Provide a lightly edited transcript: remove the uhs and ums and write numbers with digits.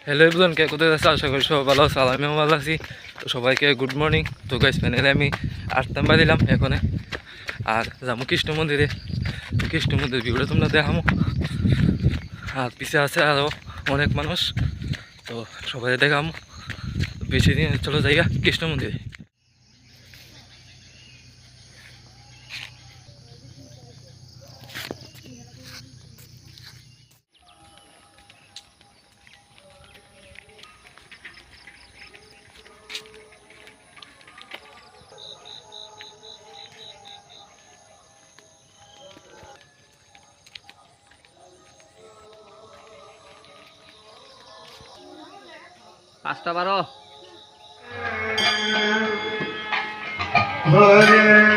Hello everyone, কে কোথায় আছে? আশা করি সবাই ভালো আছে, আমিও ভালো আছি। তো সবাইকে গুড মর্নিং। তো গাইস প্যানেলে আমি 8 দিলাম এখানে, আর যাবো কৃষ্ণ মন্দিরে। কৃষ্ণ মন্দির ভিউটা তোমরা দেখামো, আর পিছিয়ে আছে আরও অনেক মানুষ। তো সবাই দেখামো, বেশি দিন চলো যাইগা কৃষ্ণ মন্দিরে। পাঁচটা বারো। হরে